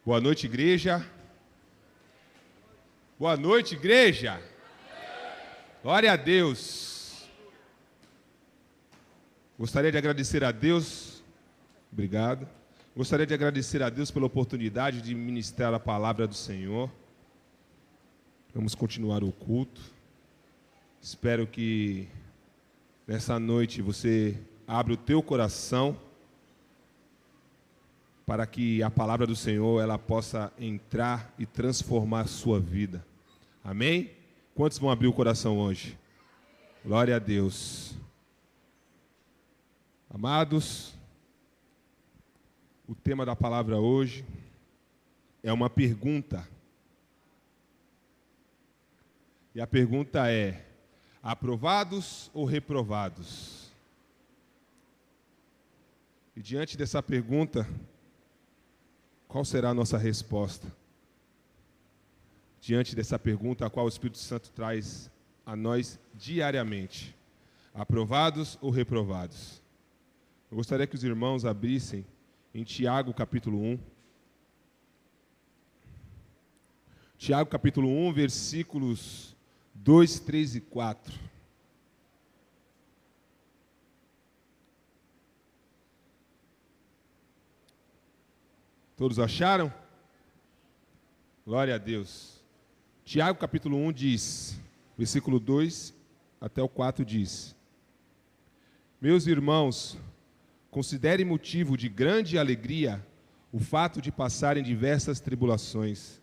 Boa noite, igreja. Boa noite, igreja. Glória a Deus. Gostaria de agradecer a Deus. Obrigado. Gostaria de agradecer a Deus pela oportunidade de ministrar a palavra do Senhor. Vamos continuar o culto. Espero que nessa noite você abra o teu coração para que a palavra do Senhor ela possa entrar e transformar a sua vida. Amém? Quantos vão abrir o coração hoje? Glória a Deus. Amados, o tema da palavra hoje é uma pergunta. E a pergunta é: aprovados ou reprovados? E diante dessa pergunta, qual será a nossa resposta? Diante dessa pergunta, a qual o Espírito Santo traz a nós diariamente: aprovados ou reprovados? Eu gostaria que os irmãos abrissem em Tiago capítulo 1. Tiago capítulo 1, versículos 2, 3 e 4. Todos acharam? Glória a Deus. Tiago capítulo 1 diz, versículo 2 até o 4 diz: Meus irmãos, considerem motivo de grande alegria o fato de passarem diversas tribulações,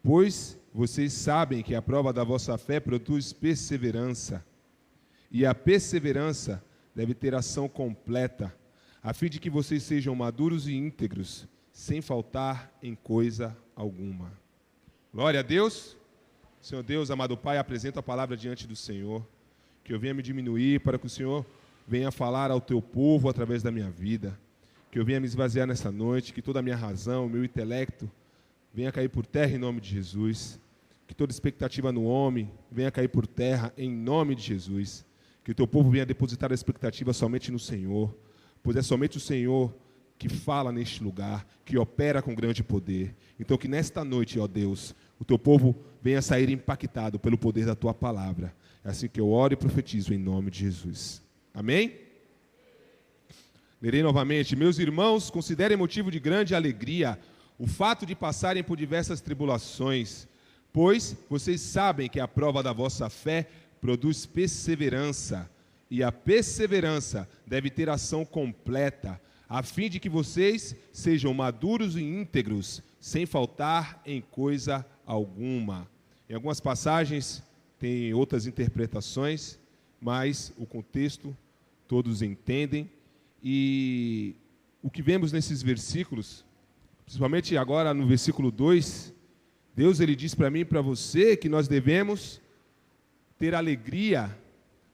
pois vocês sabem que a prova da vossa fé produz perseverança, e a perseverança deve ter ação completa, a fim de que vocês sejam maduros e íntegros, sem faltar em coisa alguma. Glória a Deus. Senhor Deus, amado Pai, apresento a palavra diante do Senhor, que eu venha me diminuir para que o Senhor venha falar ao teu povo através da minha vida, que eu venha me esvaziar nessa noite, que toda a minha razão, o meu intelecto venha cair por terra em nome de Jesus, que toda expectativa no homem venha cair por terra em nome de Jesus, que o teu povo venha depositar a expectativa somente no Senhor, pois é somente o Senhor que fala neste lugar, que opera com grande poder. Então que nesta noite, ó Deus, o teu povo venha sair impactado pelo poder da tua palavra. É assim que eu oro e profetizo em nome de Jesus. Amém? Lerei novamente. Meus irmãos, considerem motivo de grande alegria o fato de passarem por diversas tribulações, pois vocês sabem que a prova da vossa fé produz perseverança, e a perseverança deve ter ação completa, a fim de que vocês sejam maduros e íntegros, sem faltar em coisa alguma. Em algumas passagens tem outras interpretações, mas o contexto todos entendem. E o que vemos nesses versículos, principalmente agora no versículo 2, Deus ele diz para mim e para você que nós devemos ter alegria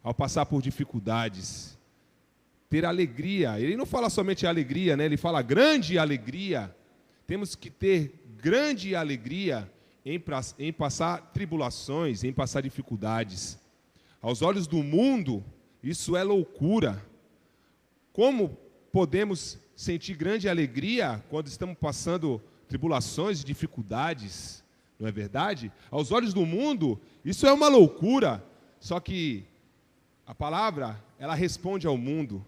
ao passar por dificuldades. Ter alegria. Ele não fala somente alegria, né? Ele fala grande alegria. Temos que ter grande alegria em passar tribulações, em passar dificuldades. Aos olhos do mundo, isso é loucura. Como podemos sentir grande alegria quando estamos passando tribulações e dificuldades? Não é verdade? Aos olhos do mundo, isso é uma loucura. Só que a palavra, ela responde ao mundo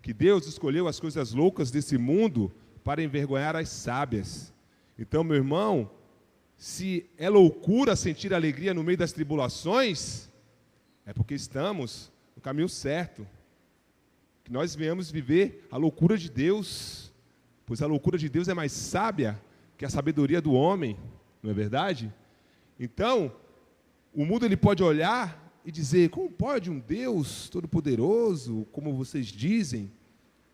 que Deus escolheu as coisas loucas desse mundo para envergonhar as sábias. Então, meu irmão, se é loucura sentir alegria no meio das tribulações, é porque estamos no caminho certo. Que nós venhamos viver a loucura de Deus, pois a loucura de Deus é mais sábia que a sabedoria do homem, não é verdade? Então, o mundo ele pode olhar e dizer: como pode um Deus todo-poderoso, como vocês dizem,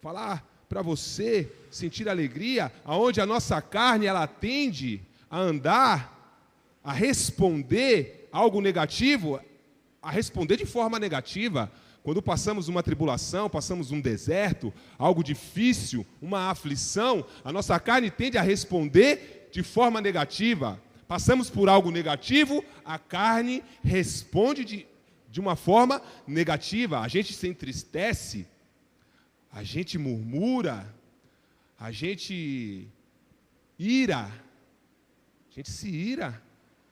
falar para você sentir alegria, aonde a nossa carne ela tende a andar, a responder algo negativo, a responder de forma negativa. Quando passamos uma tribulação, passamos um deserto, algo difícil, uma aflição, a nossa carne tende a responder de forma negativa. Passamos por algo negativo, a carne responde de uma forma negativa. A gente se entristece, a gente murmura, a gente ira. A gente se ira.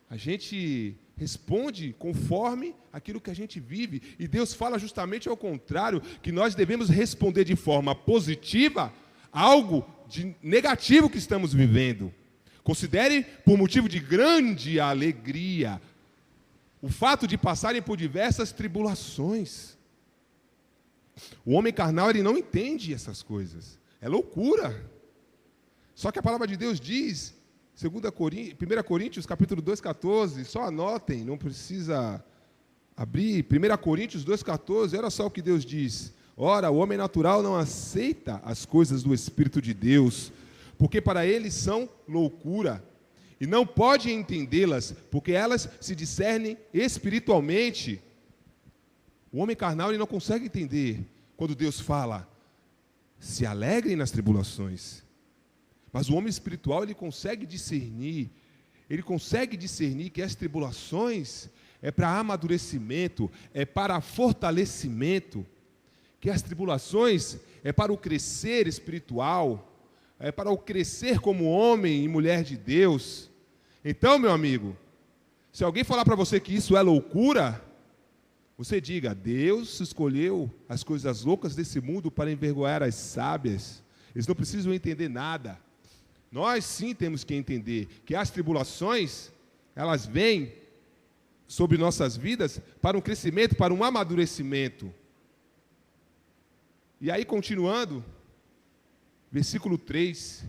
A gente responde conforme aquilo que a gente vive. E Deus fala justamente ao contrário, que nós devemos responder de forma positiva a algo de negativo que estamos vivendo. Considere por motivo de grande alegria o fato de passarem por diversas tribulações. O homem carnal, ele não entende essas coisas. É loucura. Só que a palavra de Deus diz, 1 Coríntios, capítulo 2,14, só anotem, não precisa abrir. 1 Coríntios 2,14, olha só o que Deus diz. Ora, o homem natural não aceita as coisas do Espírito de Deus, porque para eles são loucura, e não pode entendê-las, porque elas se discernem espiritualmente. O homem carnal, ele não consegue entender quando Deus fala, se alegrem nas tribulações. Mas o homem espiritual, ele consegue discernir que as tribulações é para amadurecimento, é para fortalecimento, que as tribulações é para o crescer espiritual, é para o crescer como homem e mulher de Deus. Então, meu amigo, se alguém falar para você que isso é loucura, você diga, Deus escolheu as coisas loucas desse mundo para envergonhar as sábias. Eles não precisam entender nada. Nós sim temos que entender que as tribulações, elas vêm sobre nossas vidas para um crescimento, para um amadurecimento. E aí, continuando, versículo 3.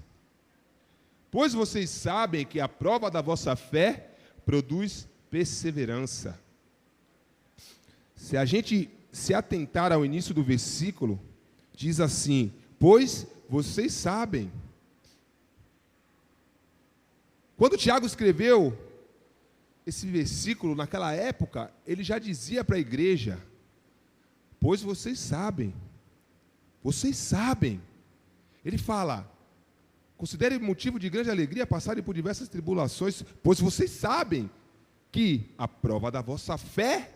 Pois vocês sabem que a prova da vossa fé produz perseverança. Se a gente se atentar ao início do versículo, diz assim, pois vocês sabem. Quando Tiago escreveu esse versículo, naquela época, ele já dizia para a igreja, pois vocês sabem. Vocês sabem. Ele fala, considere motivo de grande alegria passarem por diversas tribulações, pois vocês sabem que a prova da vossa fé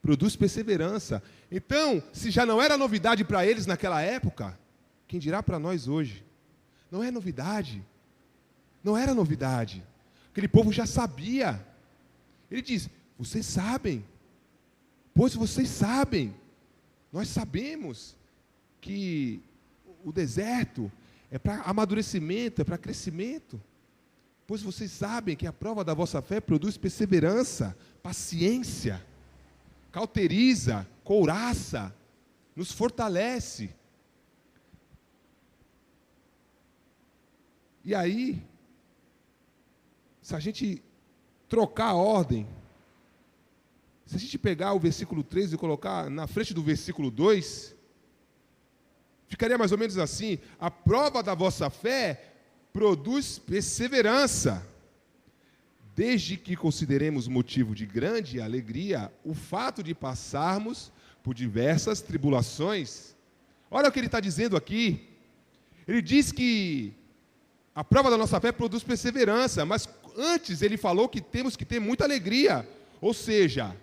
produz perseverança. Então, se já não era novidade para eles naquela época, quem dirá para nós hoje? Não é novidade. Não era novidade. Aquele povo já sabia. Ele diz, vocês sabem. Pois vocês sabem. Nós sabemos que o deserto é para amadurecimento, é para crescimento. Pois vocês sabem que a prova da vossa fé produz perseverança, paciência, cauteriza, couraça, nos fortalece. E aí, se a gente trocar a ordem, se a gente pegar o versículo 3 e colocar na frente do versículo 2, ficaria mais ou menos assim, a prova da vossa fé produz perseverança, desde que consideremos motivo de grande alegria o fato de passarmos por diversas tribulações. Olha o que ele está dizendo aqui. Ele diz que a prova da nossa fé produz perseverança, mas antes ele falou que temos que ter muita alegria. Ou seja,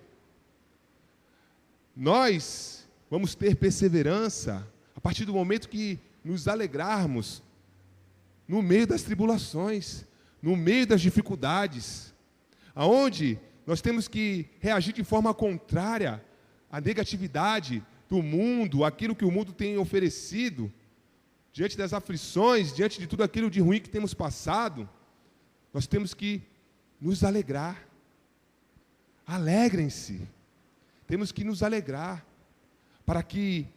nós vamos ter perseverança a partir do momento que nos alegrarmos no meio das tribulações, no meio das dificuldades, aonde nós temos que reagir de forma contrária à negatividade do mundo, aquilo que o mundo tem oferecido, diante das aflições, diante de tudo aquilo de ruim que temos passado, nós temos que nos alegrar. Alegrem-se. Temos que nos alegrar, para que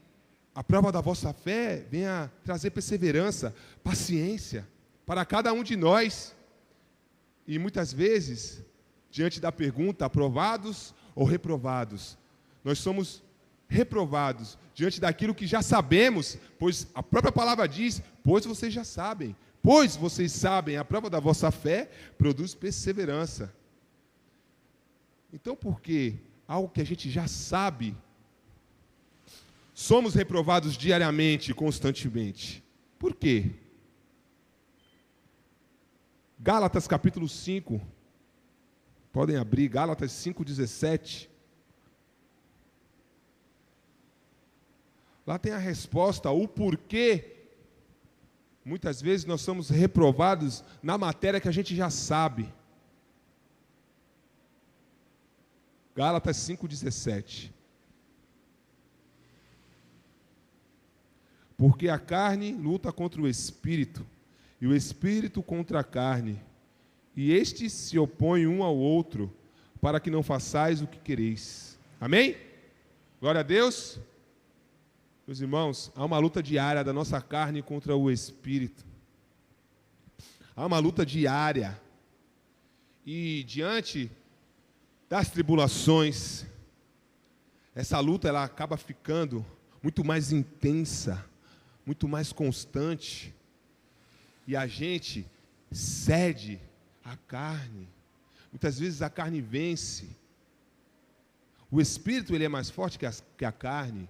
a prova da vossa fé venha trazer perseverança, paciência, para cada um de nós. E muitas vezes, diante da pergunta, aprovados ou reprovados, nós somos reprovados diante daquilo que já sabemos, pois a própria palavra diz, pois vocês já sabem. Pois vocês sabem, a prova da vossa fé produz perseverança. Então, por que algo que a gente já sabe, somos reprovados diariamente, constantemente? Por quê? Gálatas capítulo 5, podem abrir, Gálatas 5,17. Lá tem a resposta, o porquê muitas vezes nós somos reprovados na matéria que a gente já sabe. Gálatas 5,17. Porque a carne luta contra o espírito, e o espírito contra a carne, e estes se opõem um ao outro, para que não façais o que quereis. Amém? Glória a Deus. Meus irmãos, há uma luta diária da nossa carne contra o espírito. Há uma luta diária. E diante das tribulações, essa luta ela acaba ficando muito mais intensa, muito mais constante, e a gente cede à carne. Muitas vezes a carne vence. O espírito ele é mais forte que a carne,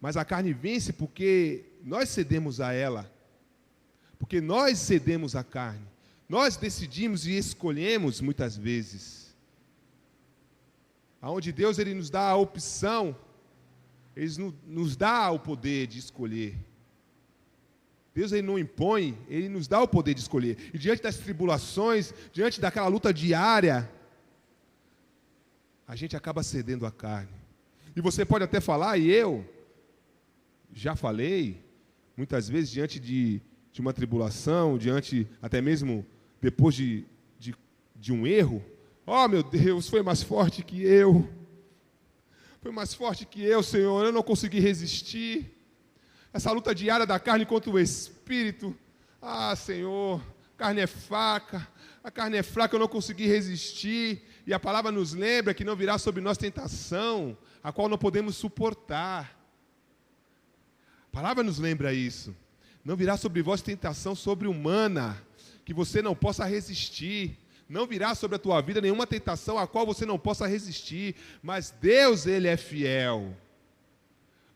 mas a carne vence porque nós cedemos a ela, porque nós cedemos à carne. Nós decidimos e escolhemos muitas vezes. Aonde Deus ele nos dá a opção, Ele nos dá o poder de escolher. Deus ele não impõe, Ele nos dá o poder de escolher. E diante das tribulações, diante daquela luta diária, a gente acaba cedendo à carne. E você pode até falar, e eu já falei, muitas vezes diante de uma tribulação, diante até mesmo depois de um erro, oh meu Deus, foi mais forte que eu. Foi mais forte que eu, Senhor, eu não consegui resistir. Essa luta diária da carne contra o espírito. Ah, Senhor, a carne é fraca, eu não consegui resistir. E a palavra nos lembra que não virá sobre nós tentação, a qual não podemos suportar. A palavra nos lembra isso. Não virá sobre vós tentação sobre-humana, que você não possa resistir. Não virá sobre a tua vida nenhuma tentação a qual você não possa resistir, mas Deus, Ele é fiel,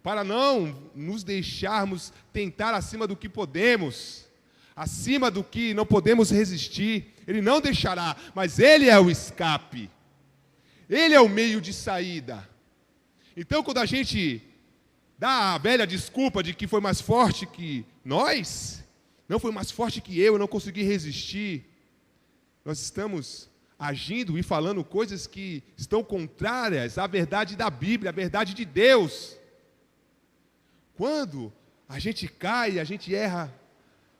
para não nos deixarmos tentar acima do que podemos, acima do que não podemos resistir. Ele não deixará, mas Ele é o escape, Ele é o meio de saída. Então, quando a gente dá a velha desculpa de que foi mais forte que nós, não foi mais forte que eu não consegui resistir, nós estamos agindo e falando coisas que estão contrárias à verdade da Bíblia, à verdade de Deus. Quando a gente cai, a gente erra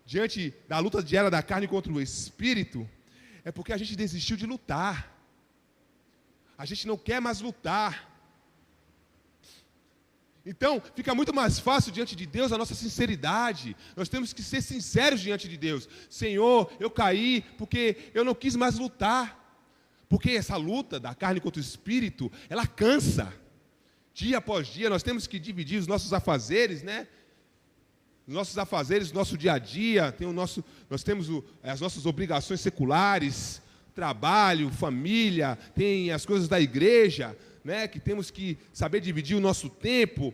diante da luta diária da carne contra o espírito, é porque a gente desistiu de lutar. A gente não quer mais lutar. Então, fica muito mais fácil diante de Deus a nossa sinceridade. Nós temos que ser sinceros diante de Deus. Senhor, eu caí porque eu não quis mais lutar. Porque essa luta da carne contra o espírito, ela cansa. Dia após dia, nós temos que dividir os nossos afazeres, né? Os nossos afazeres, nosso dia a dia, nós temos as nossas obrigações seculares, trabalho, família, tem as coisas da igreja, né, que temos que saber dividir o nosso tempo,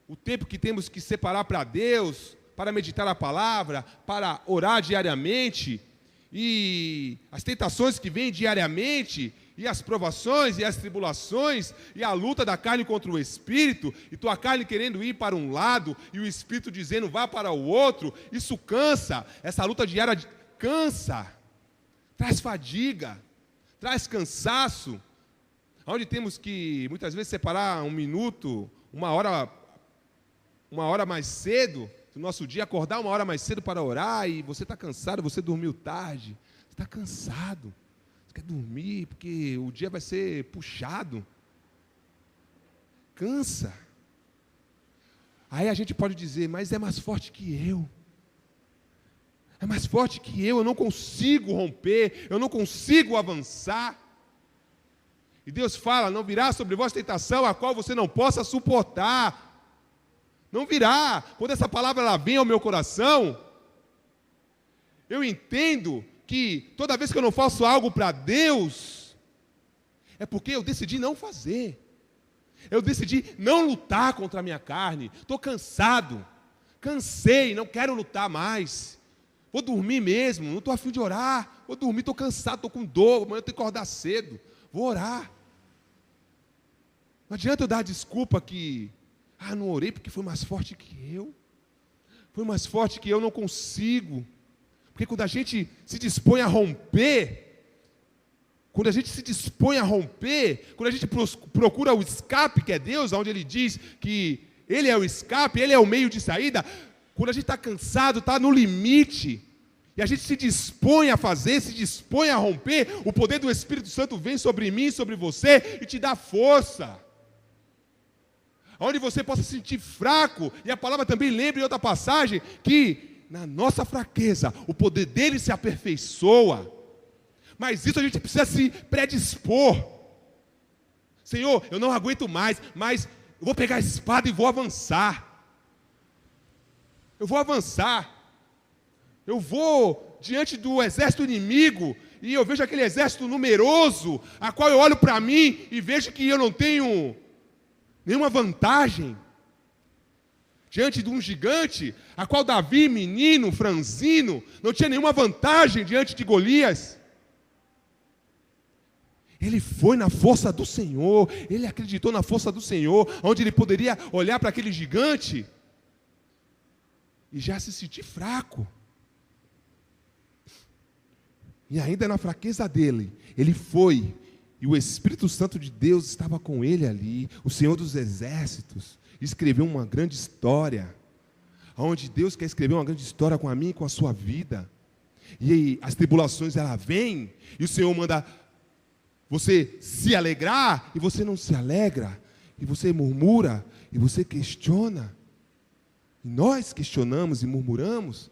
o tempo que temos que separar para Deus, para meditar a palavra, para orar diariamente, e as tentações que vêm diariamente, e as provações, e as tribulações, e a luta da carne contra o espírito, e tua carne querendo ir para um lado, e o espírito dizendo vá para o outro, isso cansa, essa luta diária cansa, traz fadiga, traz cansaço, onde temos que, muitas vezes, separar um minuto, uma hora mais cedo do nosso dia, acordar uma hora mais cedo para orar, e você está cansado, você dormiu tarde, você está cansado, você quer dormir, porque o dia vai ser puxado, cansa. Aí a gente pode dizer, mas é mais forte que eu. É mais forte que eu não consigo romper, eu não consigo avançar. E Deus fala, não virá sobre vós tentação a qual você não possa suportar. Não virá. Quando essa palavra ela vem ao meu coração, eu entendo que toda vez que eu não faço algo para Deus, é porque eu decidi não fazer. Eu decidi não lutar contra a minha carne. Estou cansado. Cansei, não quero lutar mais. Vou dormir mesmo, não estou a fim de orar. Vou dormir, estou cansado, estou com dor, amanhã eu tenho que acordar cedo. Vou orar. Não adianta eu dar desculpa que, não orei porque foi mais forte que eu. foi mais forte que eu, não consigo. Porque quando a gente se dispõe a romper, quando a gente procura o escape, que é Deus, onde Ele diz que Ele é o escape, Ele é o meio de saída, quando a gente está cansado, está no limite, e a gente se dispõe a fazer, se dispõe a romper, o poder do Espírito Santo vem sobre mim, sobre você, e te dá força. Onde você possa se sentir fraco, e a palavra também lembra em outra passagem, que na nossa fraqueza, o poder dele se aperfeiçoa. Mas isso a gente precisa se predispor. Senhor, eu não aguento mais, mas eu vou pegar a espada e vou avançar. Eu vou avançar. Eu vou diante do exército inimigo, e eu vejo aquele exército numeroso, a qual eu olho para mim e vejo que eu não tenho nenhuma vantagem. Diante de um gigante, a qual Davi, menino, franzino, não tinha nenhuma vantagem diante de Golias. Ele foi na força do Senhor, ele acreditou na força do Senhor, onde ele poderia olhar para aquele gigante e já se sentir fraco. E ainda na fraqueza dele, ele foi, e o Espírito Santo de Deus estava com ele ali, o Senhor dos Exércitos, escreveu uma grande história, onde Deus quer escrever uma grande história com a minha e com a sua vida. E aí, as tribulações, elas vêm, e o Senhor manda você se alegrar, e você não se alegra, e você murmura, e você questiona, e nós questionamos e murmuramos,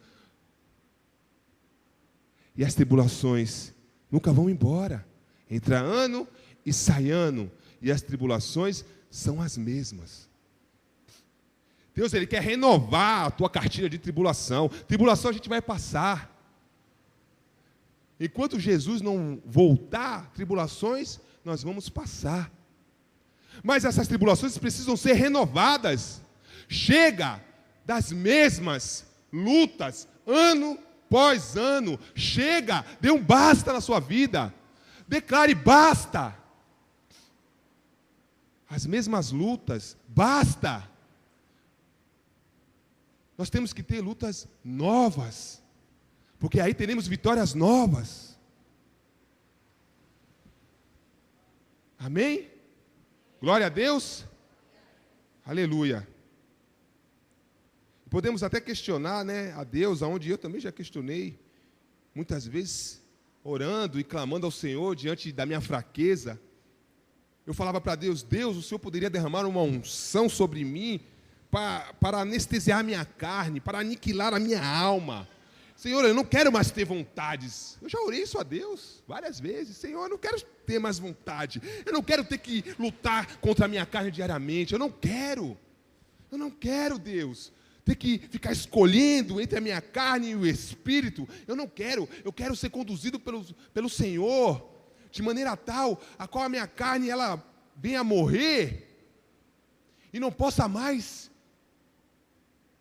e as tribulações nunca vão embora, entra ano e sai ano, e as tribulações são as mesmas. Deus, Ele quer renovar a tua cartilha de tribulação. Tribulação a gente vai passar. Enquanto Jesus não voltar, tribulações nós vamos passar. Mas essas tribulações precisam ser renovadas. Chega das mesmas lutas, ano após ano. Chega, dê um basta na sua vida. Declare basta. As mesmas lutas, basta. Nós temos que ter lutas novas, porque aí teremos vitórias novas. Amém? Glória a Deus. Aleluia. Podemos até questionar, né, a Deus, aonde eu também já questionei, muitas vezes orando e clamando ao Senhor diante da minha fraqueza. Eu falava para Deus: Deus, o Senhor poderia derramar uma unção sobre mim para anestesiar a minha carne, para aniquilar a minha alma. Senhor, eu não quero mais ter vontades. Eu já orei isso a Deus várias vezes. Senhor, eu não quero ter mais vontade. Eu não quero ter que lutar contra a minha carne diariamente. Eu não quero, Deus, ter que ficar escolhendo entre a minha carne e o Espírito. Eu não quero. Eu quero ser conduzido pelo Senhor, de maneira tal a qual a minha carne ela venha a morrer e não possa mais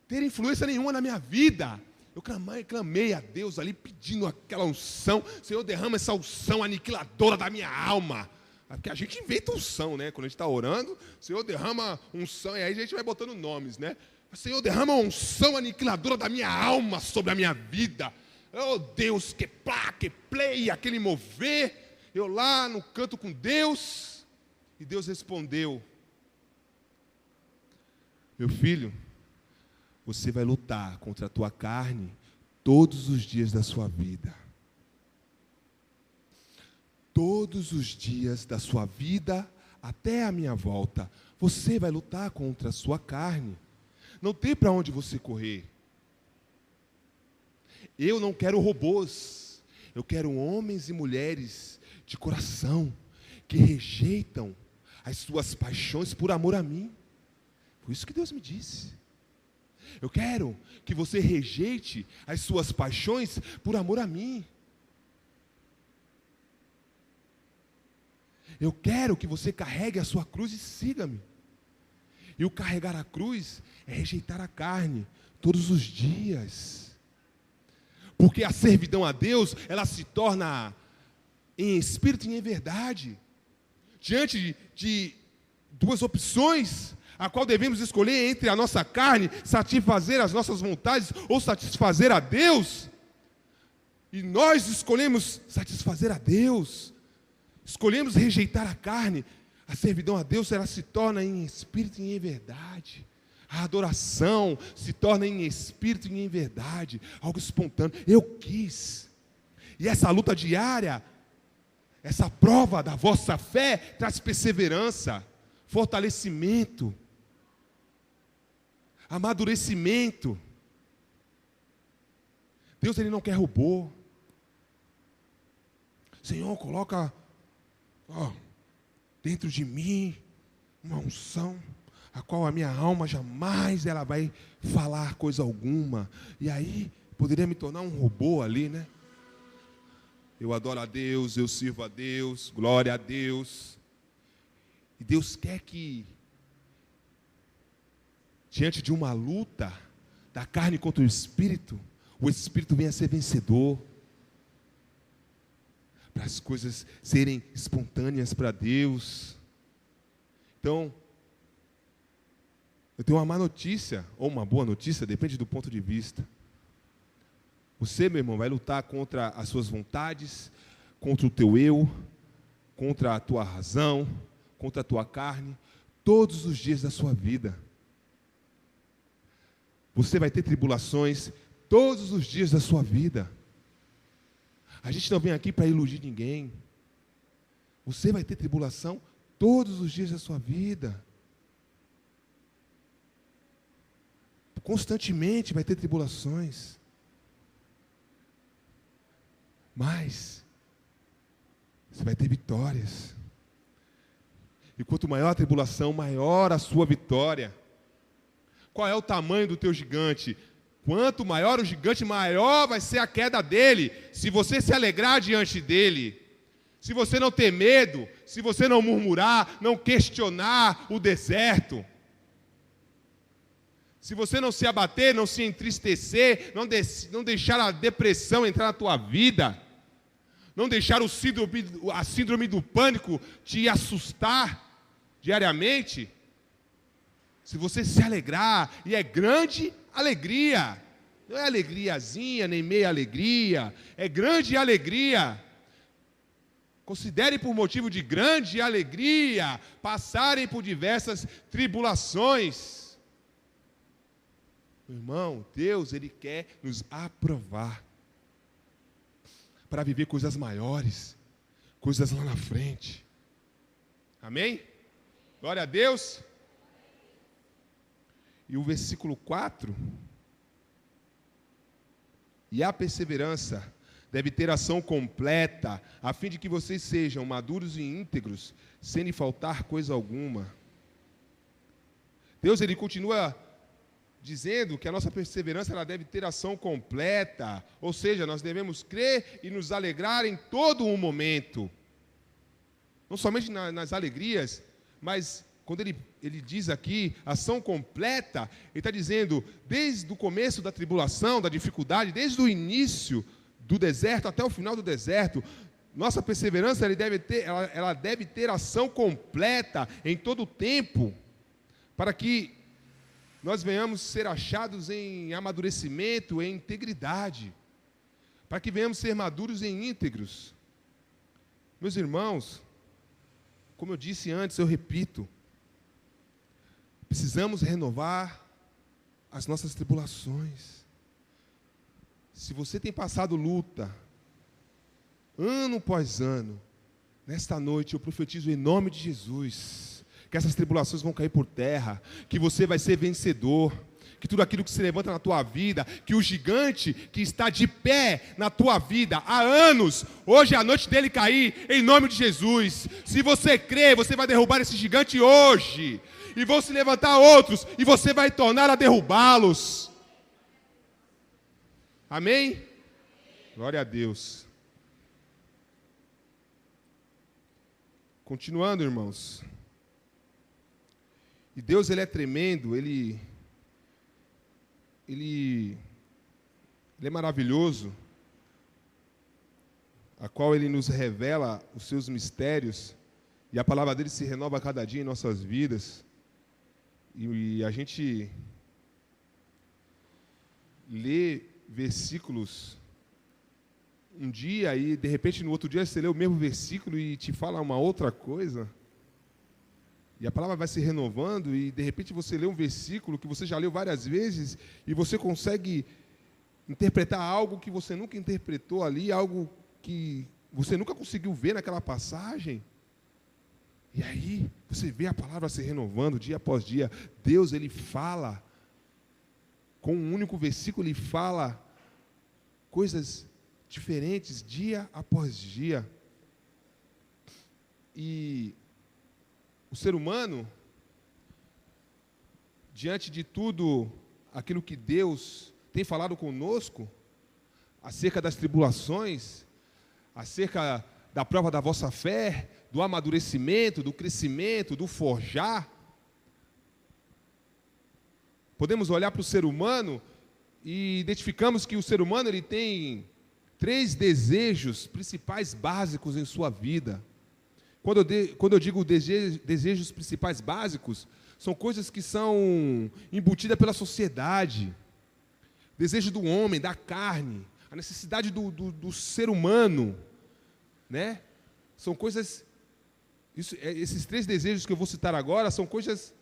ter influência nenhuma na minha vida. Eu clamei a Deus ali, pedindo aquela unção. Senhor, derrama essa unção aniquiladora da minha alma. Porque a gente inventa unção, né? Quando a gente está orando, Senhor, derrama unção, e aí a gente vai botando nomes, né? Senhor, derrama uma unção aniquiladora da minha alma sobre a minha vida. Oh Deus, que plá, que play, aquele mover. Eu lá no canto com Deus, e Deus respondeu: meu filho, você vai lutar contra a tua carne todos os dias da sua vida. Todos os dias da sua vida, até a minha volta, você vai lutar contra a sua carne. Não tem para onde você correr. Eu não quero robôs. Eu quero homens e mulheres de coração, que rejeitam as suas paixões por amor a mim. Foi isso que Deus me disse. Eu quero que você rejeite as suas paixões por amor a mim. Eu quero que você carregue a sua cruz e siga-me. E o carregar a cruz é rejeitar a carne todos os dias. Porque a servidão a Deus, ela se torna em espírito e em verdade. Diante de duas opções, a qual devemos escolher entre a nossa carne, satisfazer as nossas vontades ou satisfazer a Deus. E nós escolhemos satisfazer a Deus, escolhemos rejeitar a carne. A servidão a Deus, ela se torna em espírito e em verdade. A adoração se torna em espírito e em verdade, algo espontâneo. Eu quis. E essa luta diária, essa prova da vossa fé, traz perseverança, fortalecimento, amadurecimento. Deus, Ele não quer robô. Senhor, coloca dentro de mim uma unção, a qual a minha alma jamais ela vai falar coisa alguma. E aí, poderia me tornar um robô ali, né? Eu adoro a Deus, eu sirvo a Deus, glória a Deus. E Deus quer que, diante de uma luta da carne contra o Espírito venha a ser vencedor. Para as coisas serem espontâneas para Deus. Então, eu tenho uma má notícia, ou uma boa notícia, depende do ponto de vista. Você, meu irmão, vai lutar contra as suas vontades, contra o teu eu, contra a tua razão, contra a tua carne, todos os dias da sua vida. Você vai ter tribulações todos os dias da sua vida. A gente não vem aqui para iludir ninguém. Você vai ter tribulação todos os dias da sua vida. Constantemente vai ter tribulações. Mas você vai ter vitórias. E quanto maior a tribulação, maior a sua vitória. Qual é o tamanho do teu gigante? Quanto maior o gigante, maior vai ser a queda dele. Se você se alegrar diante dele, se você não ter medo, se você não murmurar, não questionar o deserto, se você não se abater, não se entristecer, não deixar a depressão entrar na tua vida, não deixar a síndrome do pânico te assustar diariamente, se você se alegrar, e é grande alegria, não é alegriazinha, nem meia alegria, é grande alegria. Considere por motivo de grande alegria passarem por diversas tribulações. Meu irmão, Deus, Ele quer nos aprovar para viver coisas maiores, coisas lá na frente. Amém? Glória a Deus. E o versículo 4, e a perseverança deve ter ação completa, a fim de que vocês sejam maduros e íntegros, sem lhe faltar coisa alguma. Deus, Ele continua dizendo que a nossa perseverança ela deve ter ação completa, ou seja, nós devemos crer e nos alegrar em todo o momento, não somente nas alegrias, mas quando ele diz aqui, ação completa, ele está dizendo, desde o começo da tribulação, da dificuldade, desde o início do deserto até o final do deserto, nossa perseverança ela deve ter ação completa em todo o tempo, para que nós venhamos ser achados em amadurecimento, em integridade, para que venhamos ser maduros e íntegros. Meus irmãos, como eu disse antes, eu repito, precisamos renovar as nossas tribulações. Se você tem passado luta, ano após ano, nesta noite eu profetizo em nome de Jesus, que essas tribulações vão cair por terra, que você vai ser vencedor, que tudo aquilo que se levanta na tua vida, que o gigante que está de pé na tua vida há anos, hoje é a noite dele cair, em nome de Jesus. Se você crê, você vai derrubar esse gigante hoje, e vão se levantar outros, e você vai tornar a derrubá-los. Amém? Glória a Deus. Continuando, irmãos. E Deus, Ele é tremendo, Ele é maravilhoso, a qual Ele nos revela os seus mistérios, e a palavra dEle se renova a cada dia em nossas vidas. E a gente lê versículos um dia e, de repente, no outro dia você lê o mesmo versículo e te fala uma outra coisa. E a palavra vai se renovando e, de repente, você lê um versículo que você já leu várias vezes e você consegue interpretar algo que você nunca interpretou ali, algo que você nunca conseguiu ver naquela passagem. E aí, você vê a palavra se renovando dia após dia. Deus, Ele fala, com um único versículo, Ele fala coisas diferentes dia após dia. E o ser humano, diante de tudo aquilo que Deus tem falado conosco, acerca das tribulações, acerca da prova da vossa fé, do amadurecimento, do crescimento, do forjar, podemos olhar para o ser humano e identificamos que o ser humano ele tem 3 desejos principais básicos em sua vida. Quando eu digo desejos principais básicos, são coisas que são embutidas pela sociedade. Desejo do homem, da carne, a necessidade do ser humano, né? São coisas, esses 3 desejos que eu vou citar agora, são coisas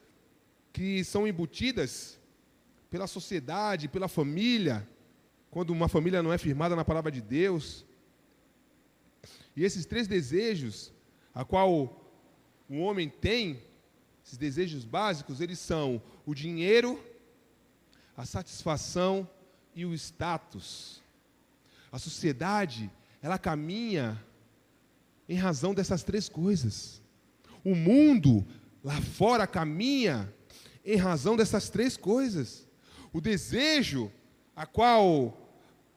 que são embutidas pela sociedade, pela família, quando uma família não é firmada na palavra de Deus. E esses 3 desejos, a qual o homem tem, esses desejos básicos, eles são o dinheiro, a satisfação e o status. A sociedade, ela caminha em razão dessas 3 coisas. O mundo lá fora caminha em razão dessas 3 coisas. O desejo a qual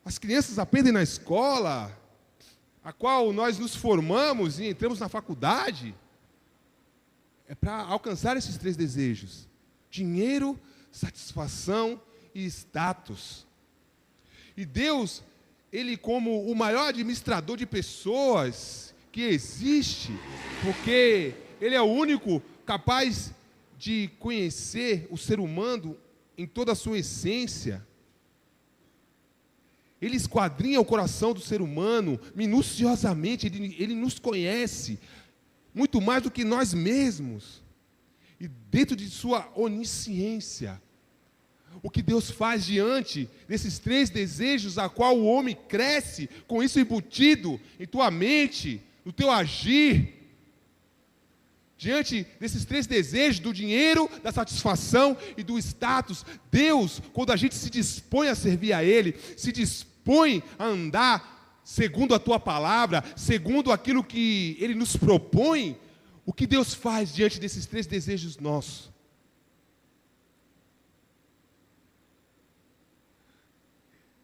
as crianças aprendem na escola, a qual nós nos formamos e entramos na faculdade, é para alcançar esses 3 desejos: dinheiro, satisfação e status. E Deus, Ele como o maior administrador de pessoas que existe, porque Ele é o único capaz de conhecer o ser humano em toda a sua essência. Ele esquadrinha o coração do ser humano minuciosamente, ele nos conhece muito mais do que nós mesmos. E dentro de sua onisciência, o que Deus faz diante desses 3 desejos, a qual o homem cresce com isso embutido em tua mente, no teu agir, diante desses 3 desejos, do dinheiro, da satisfação e do status, Deus, quando a gente se dispõe a servir a Ele, se dispõe a andar segundo a Tua palavra, segundo aquilo que Ele nos propõe, o que Deus faz diante desses 3 desejos nossos?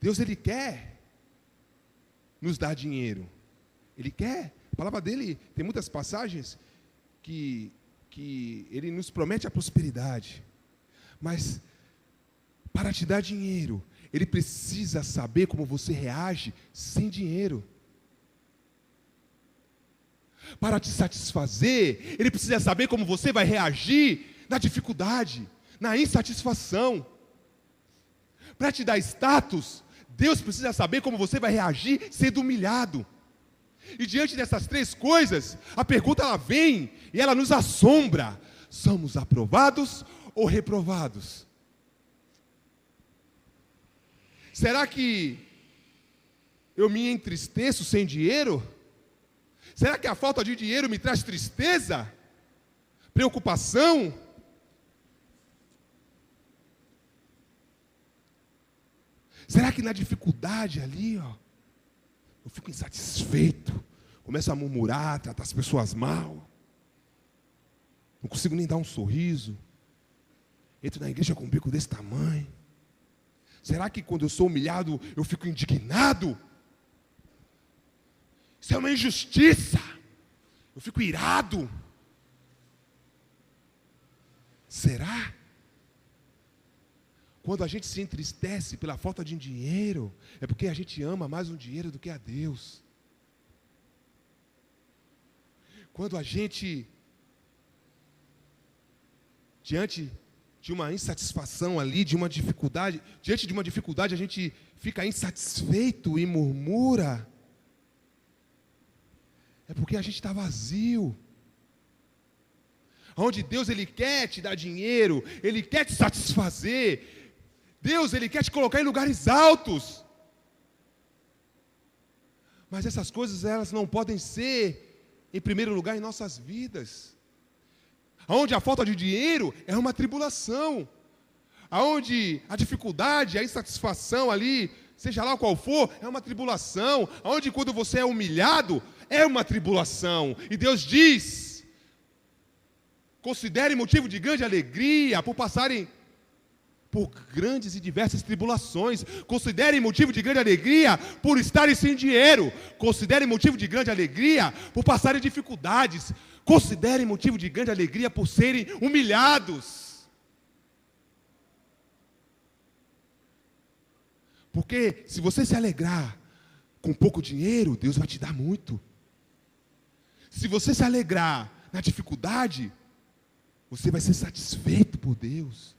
Deus, Ele quer nos dar dinheiro. Ele quer. A palavra dele tem muitas passagens que Ele nos promete a prosperidade. Mas, para te dar dinheiro, Ele precisa saber como você reage sem dinheiro. Para te satisfazer, Ele precisa saber como você vai reagir na dificuldade, na insatisfação. Para te dar status, Deus precisa saber como você vai reagir sendo humilhado. E diante dessas 3 coisas, a pergunta ela vem e ela nos assombra: somos aprovados ou reprovados? Será que eu me entristeço sem dinheiro? Será que a falta de dinheiro me traz tristeza? Preocupação? Será que na dificuldade ali, eu fico insatisfeito, começo a murmurar, tratar as pessoas mal, não consigo nem dar um sorriso, entro na igreja com um bico desse tamanho? Será que quando eu sou humilhado, eu fico indignado? Isso é uma injustiça, eu fico irado. Será? Quando a gente se entristece pela falta de dinheiro, é porque a gente ama mais o dinheiro do que a Deus. Quando a gente, diante de uma insatisfação ali, de uma dificuldade, diante de uma dificuldade a gente fica insatisfeito e murmura, é porque a gente está vazio. Onde Deus, Ele quer te dar dinheiro, Ele quer te satisfazer, Deus, Ele quer te colocar em lugares altos, mas essas coisas, elas não podem ser em primeiro lugar em nossas vidas. Onde a falta de dinheiro é uma tribulação, aonde a dificuldade, a insatisfação ali, seja lá qual for, é uma tribulação, aonde quando você é humilhado, é uma tribulação, e Deus diz: considerem motivo de grande alegria por passarem por grandes e diversas tribulações, considerem motivo de grande alegria por estarem sem dinheiro, considerem motivo de grande alegria por passarem dificuldades, considerem motivo de grande alegria por serem humilhados. Porque se você se alegrar com pouco dinheiro, Deus vai te dar muito. Se você se alegrar na dificuldade, você vai ser satisfeito por Deus.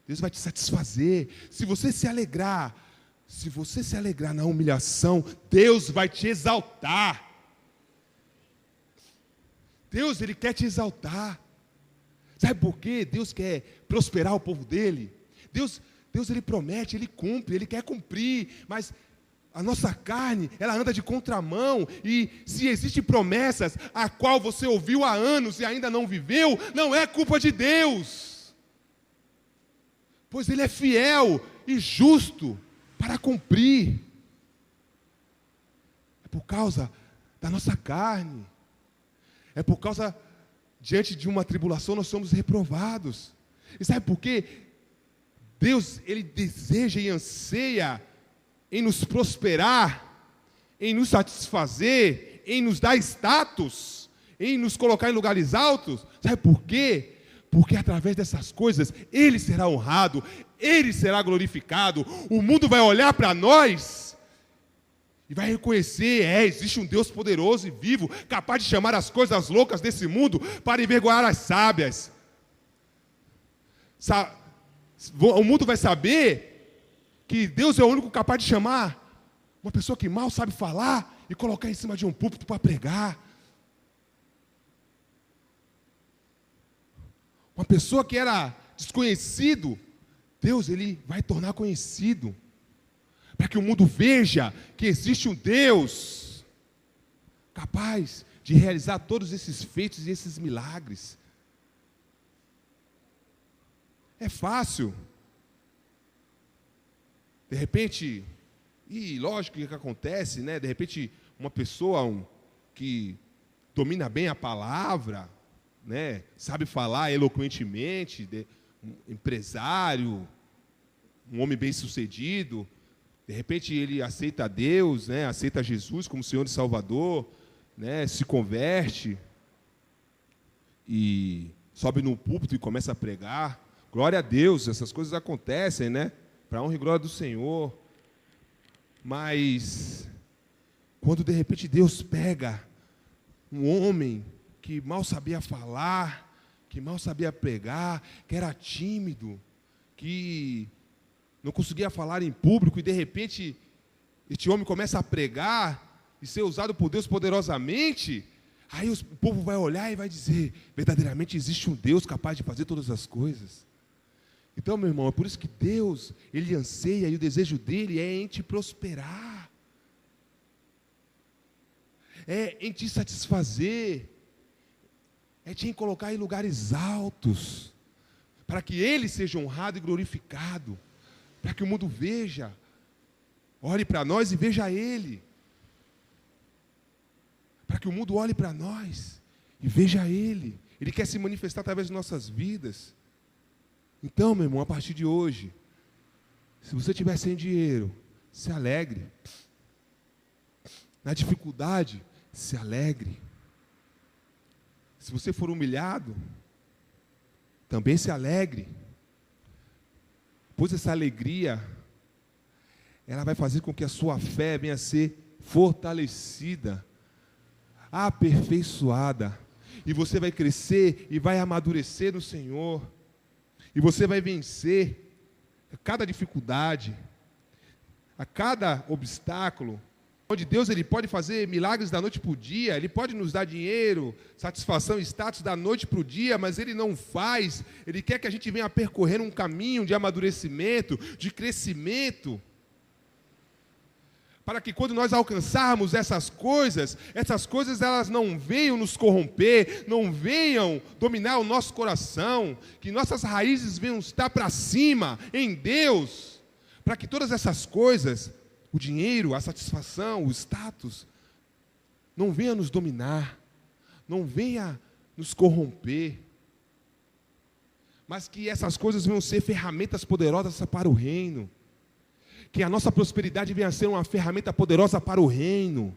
Deus vai te satisfazer. Se você se alegrar na humilhação, Deus vai te exaltar. Deus, Ele quer te exaltar. Sabe por quê? Deus quer prosperar o povo dele. Deus, Ele promete, Ele cumpre, Ele quer cumprir, mas a nossa carne, ela anda de contramão, e se existem promessas a qual você ouviu há anos e ainda não viveu, não é culpa de Deus, pois Ele é fiel e justo para cumprir. É por causa da nossa carne, é por causa, diante de uma tribulação, nós somos reprovados. E sabe por quê? Deus, Ele deseja e anseia em nos prosperar, em nos satisfazer, em nos dar status, em nos colocar em lugares altos. Sabe por quê? Porque através dessas coisas, Ele será honrado, Ele será glorificado, o mundo vai olhar para nós e vai reconhecer, existe um Deus poderoso e vivo, capaz de chamar as coisas loucas desse mundo para envergonhar as sábias. O mundo vai saber que Deus é o único capaz de chamar uma pessoa que mal sabe falar e colocar em cima de um púlpito para pregar. Uma pessoa que era desconhecido, Deus, Ele vai tornar conhecido, para que o mundo veja que existe um Deus capaz de realizar todos esses feitos e esses milagres. É fácil. De repente, e lógico que acontece, né? De repente, uma pessoa que domina bem a palavra, né? Sabe falar eloquentemente, um empresário, um homem bem-sucedido, de repente ele aceita Deus, né? Aceita Jesus como Senhor e Salvador, né? Se converte e sobe num púlpito e começa a pregar. Glória a Deus, essas coisas acontecem, né? Para a honra e glória do Senhor. Mas quando de repente Deus pega um homem que mal sabia falar, que mal sabia pregar, que era tímido, que não conseguia falar em público, e de repente este homem começa a pregar e ser usado por Deus poderosamente, aí o povo vai olhar e vai dizer: verdadeiramente existe um Deus capaz de fazer todas as coisas. Então, meu irmão, é por isso que Deus, Ele anseia, e o desejo dEle é em te prosperar, é em te satisfazer, é te colocar em lugares altos, para que Ele seja honrado e glorificado, para que o mundo veja, olhe para nós e veja Ele, para que o mundo olhe para nós e veja Ele. Ele quer se manifestar através de nossas vidas. Então, meu irmão, a partir de hoje, se você estiver sem dinheiro, se alegre. Na dificuldade, se alegre. Se você for humilhado, também se alegre. Pois essa alegria, ela vai fazer com que a sua fé venha a ser fortalecida, aperfeiçoada, e você vai crescer e vai amadurecer no Senhor. E você vai vencer a cada dificuldade, a cada obstáculo, onde Deus ele pode fazer milagres da noite para o dia, Ele pode nos dar dinheiro, satisfação, status da noite para o dia, mas Ele não faz. Ele quer que a gente venha percorrer um caminho de amadurecimento, de crescimento, para que quando nós alcançarmos essas coisas elas não venham nos corromper, não venham dominar o nosso coração, que nossas raízes venham estar para cima, em Deus, para que todas essas coisas, o dinheiro, a satisfação, o status, não venha nos dominar, não venha nos corromper, mas que essas coisas venham ser ferramentas poderosas para o reino, que a nossa prosperidade venha a ser uma ferramenta poderosa para o reino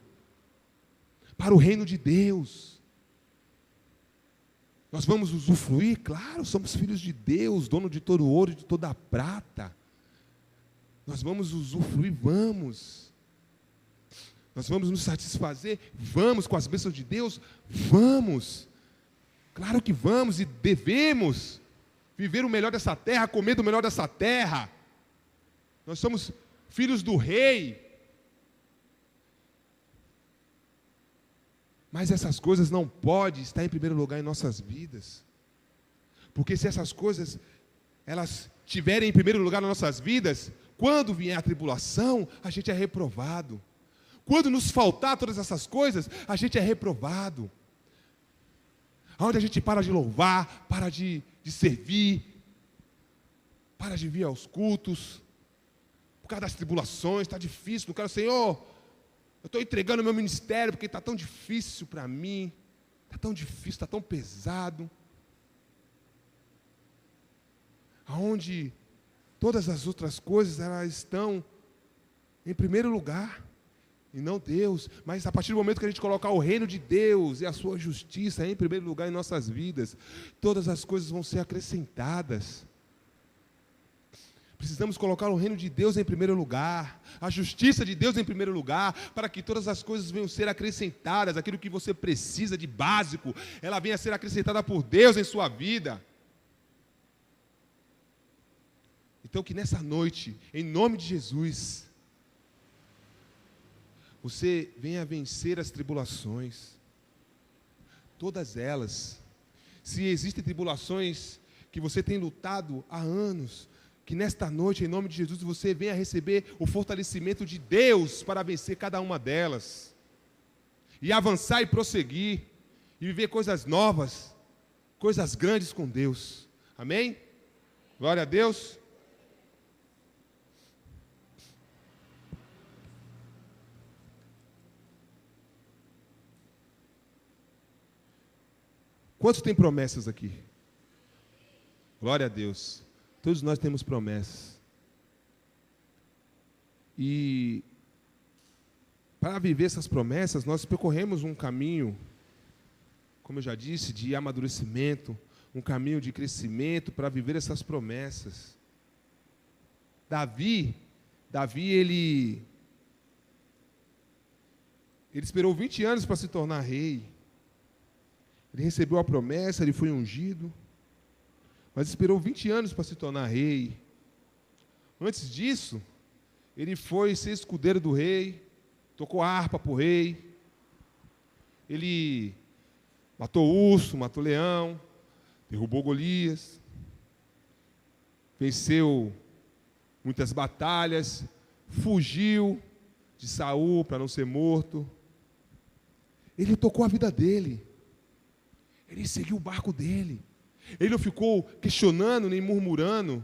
de Deus. Nós vamos usufruir? Claro, somos filhos de Deus, dono de todo o ouro e de toda a prata. Nós vamos usufruir, vamos. Nós vamos nos satisfazer, vamos com as bênçãos de Deus, vamos. Claro que vamos e devemos viver o melhor dessa terra, comer do melhor dessa terra. Nós somos filhos do rei. Mas essas coisas não podem estar em primeiro lugar em nossas vidas. Porque se essas coisas, elas tiverem em primeiro lugar nas nossas vidas, quando vier a tribulação, a gente é reprovado. Quando nos faltar todas essas coisas, a gente é reprovado. Onde a gente para de louvar, para de servir, para de vir aos cultos, por causa das tribulações, está difícil, não quero, Senhor, eu estou entregando o meu ministério, porque está tão difícil para mim, está tão difícil, está tão pesado. Aonde todas as outras coisas, elas estão em primeiro lugar, e não Deus. Mas a partir do momento que a gente colocar o reino de Deus e a sua justiça em primeiro lugar em nossas vidas, todas as coisas vão ser acrescentadas. Precisamos colocar o reino de Deus em primeiro lugar, a justiça de Deus em primeiro lugar, para que todas as coisas venham ser acrescentadas, aquilo que você precisa de básico, ela venha a ser acrescentada por Deus em sua vida. Então que nessa noite, em nome de Jesus, você venha vencer as tribulações, todas elas. Se existem tribulações que você tem lutado há anos, que nesta noite, em nome de Jesus, você venha receber o fortalecimento de Deus para vencer cada uma delas, e avançar e prosseguir, e viver coisas novas, coisas grandes com Deus. Amém? Glória a Deus. Quantos têm promessas aqui? Glória a Deus. Todos nós temos promessas. E para viver essas promessas, nós percorremos um caminho, como eu já disse, de amadurecimento, um caminho de crescimento para viver essas promessas. Davi, ele esperou 20 anos para se tornar rei. Ele recebeu a promessa, ele foi ungido, mas esperou 20 anos para se tornar rei. Antes disso, ele foi ser escudeiro do rei, tocou harpa para o rei, ele matou urso, matou leão, derrubou Golias, venceu muitas batalhas, fugiu de Saul para não ser morto. Ele tocou a vida dele, ele seguiu o barco dele. Ele não ficou questionando nem murmurando.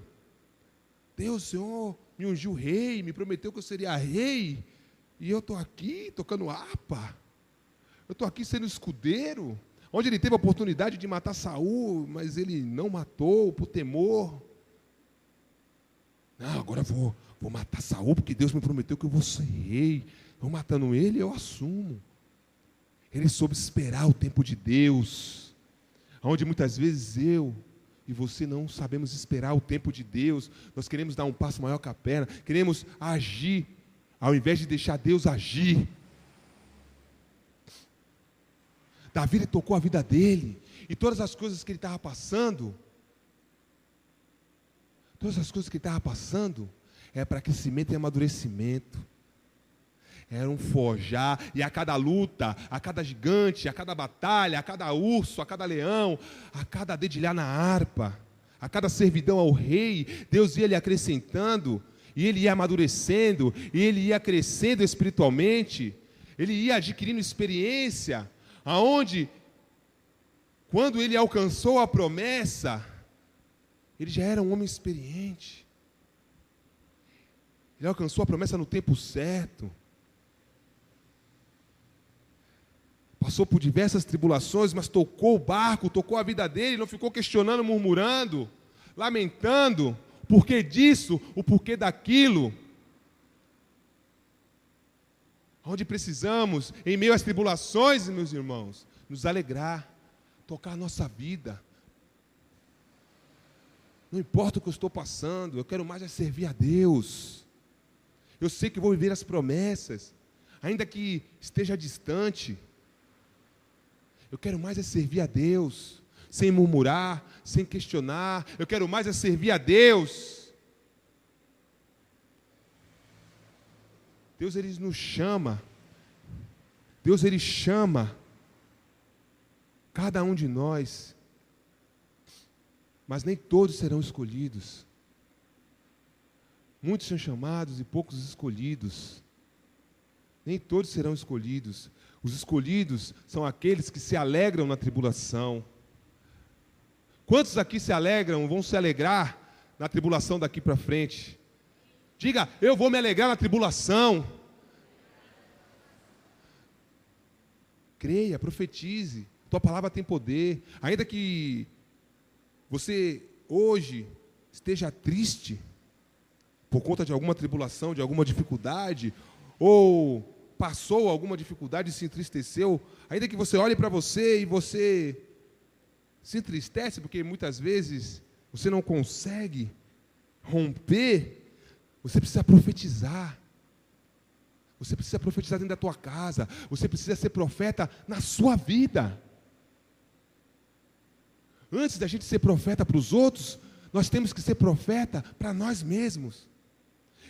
Deus, Senhor, me ungiu rei, me prometeu que eu seria rei, e eu estou aqui tocando harpa. Eu estou aqui sendo escudeiro, onde ele teve a oportunidade de matar Saul, mas ele não matou por temor. Não, agora eu vou matar Saul, porque Deus me prometeu que eu vou ser rei. Eu matando ele, eu assumo. Ele soube esperar o tempo de Deus, onde muitas vezes eu e você não sabemos esperar o tempo de Deus. Nós queremos dar um passo maior que a perna, queremos agir, ao invés de deixar Deus agir. Davi, ele tocou a vida dele, e todas as coisas que ele estava passando, Todas as coisas que ele estava passando era para crescimento e amadurecimento. Era um forjar, e a cada luta, a cada gigante, a cada batalha, a cada urso, a cada leão, a cada dedilhar na harpa, a cada servidão ao rei, Deus ia lhe acrescentando, e ele ia amadurecendo, e ele ia crescendo espiritualmente, ele ia adquirindo experiência, aonde, quando ele alcançou a promessa, ele já era um homem experiente. Ele alcançou a promessa no tempo certo. Passou por diversas tribulações, mas tocou o barco, tocou a vida dele, não ficou questionando, murmurando, lamentando, o porquê disso, o porquê daquilo. Onde precisamos, em meio às tribulações, meus irmãos, nos alegrar, tocar a nossa vida. Não importa o que eu estou passando, eu quero mais é servir a Deus. Eu sei que vou viver as promessas, ainda que esteja distante. Eu quero mais é servir a Deus, sem murmurar, sem questionar. Eu quero mais é servir a Deus. Deus, Ele nos chama. Deus, Ele chama cada um de nós. Mas nem todos serão escolhidos. Muitos são chamados e poucos escolhidos. Nem todos serão escolhidos. Os escolhidos são aqueles que se alegram na tribulação. Quantos aqui se alegram, vão se alegrar na tribulação daqui para frente? Diga, eu vou me alegrar na tribulação. Creia, profetize. Tua palavra tem poder. Ainda que você hoje esteja triste por conta de alguma tribulação, de alguma dificuldade, ou passou alguma dificuldade e se entristeceu, ainda que você olhe para você e você se entristece, porque muitas vezes você não consegue romper, você precisa profetizar. Você precisa profetizar dentro da tua casa, você precisa ser profeta na sua vida. Antes da gente ser profeta para os outros, nós temos que ser profeta para nós mesmos.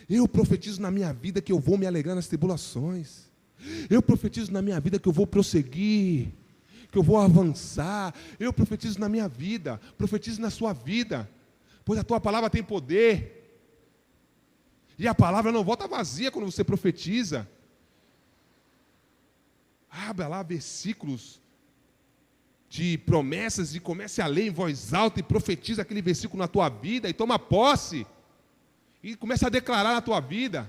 Eu profetizo na minha vida que eu vou me alegrar nas tribulações. Eu profetizo na minha vida que eu vou prosseguir, que eu vou avançar. Eu profetizo na minha vida, profetizo na sua vida, pois a tua palavra tem poder. E a palavra não volta vazia quando você profetiza. Abra lá versículos de promessas e comece a ler em voz alta e profetiza aquele versículo na tua vida e toma posse. E começa a declarar na tua vida.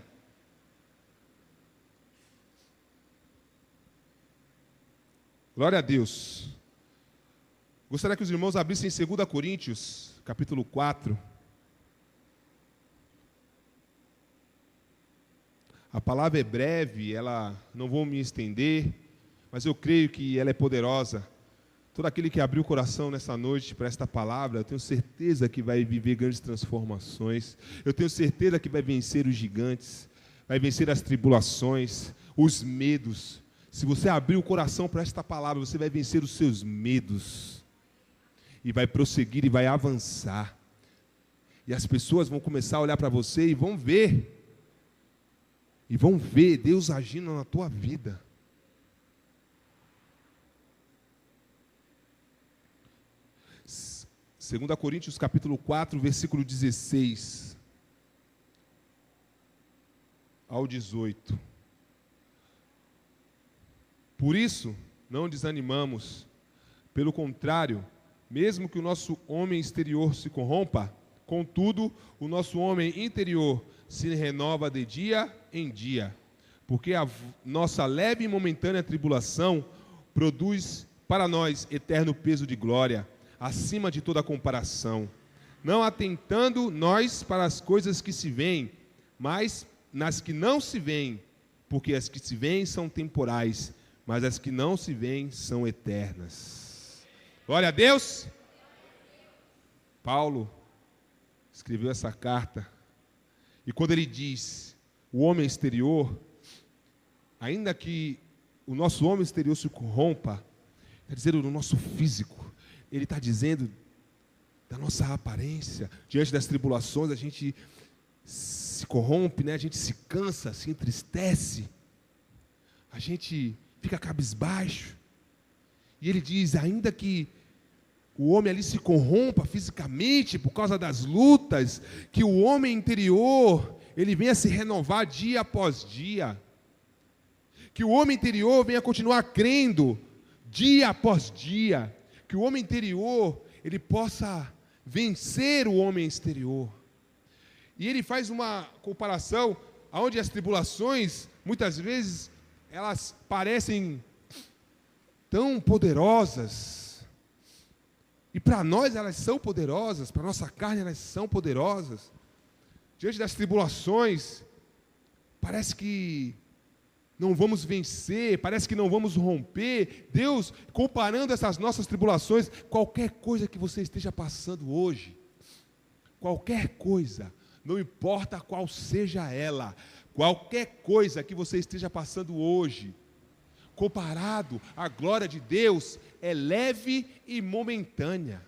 Glória a Deus. Gostaria que os irmãos abrissem em 2 Coríntios, capítulo 4. A palavra é breve, não vou me estender, mas eu creio que ela é poderosa. Todo aquele que abriu o coração nessa noite para esta palavra, eu tenho certeza que vai viver grandes transformações. Eu tenho certeza que vai vencer os gigantes, vai vencer as tribulações, os medos. Se você abrir o coração para esta palavra, você vai vencer os seus medos. E vai prosseguir e vai avançar. E as pessoas vão começar a olhar para você e vão ver. E vão ver Deus agindo na tua vida. Segunda Coríntios capítulo 4, versículo 16 ao 18. Por isso, não desanimamos. Pelo contrário, mesmo que o nosso homem exterior se corrompa, contudo, o nosso homem interior se renova de dia em dia. Porque a nossa leve e momentânea tribulação produz para nós eterno peso de glória, acima de toda comparação, não atentando nós para as coisas que se veem, mas nas que não se veem, porque as que se veem são temporais, mas as que não se veem são eternas. Glória a Deus! Paulo escreveu essa carta, e quando ele diz, o homem exterior, ainda que o nosso homem exterior se corrompa, quer dizer, o nosso físico, ele está dizendo da nossa aparência. Diante das tribulações, a gente se corrompe, né? A gente se cansa, se entristece, a gente fica cabisbaixo. E ele diz, ainda que o homem ali se corrompa fisicamente por causa das lutas, que o homem interior, ele venha se renovar dia após dia. Que o homem interior venha continuar crendo dia após dia. Que o homem interior, ele possa vencer o homem exterior. E ele faz uma comparação onde as tribulações, muitas vezes, elas parecem tão poderosas. E para nós elas são poderosas, para a nossa carne elas são poderosas. Diante das tribulações, parece que não vamos vencer, parece que não vamos romper. Deus, comparando essas nossas tribulações, qualquer coisa que você esteja passando hoje, qualquer coisa, não importa qual seja ela, qualquer coisa que você esteja passando hoje, comparado à glória de Deus, é leve e momentânea.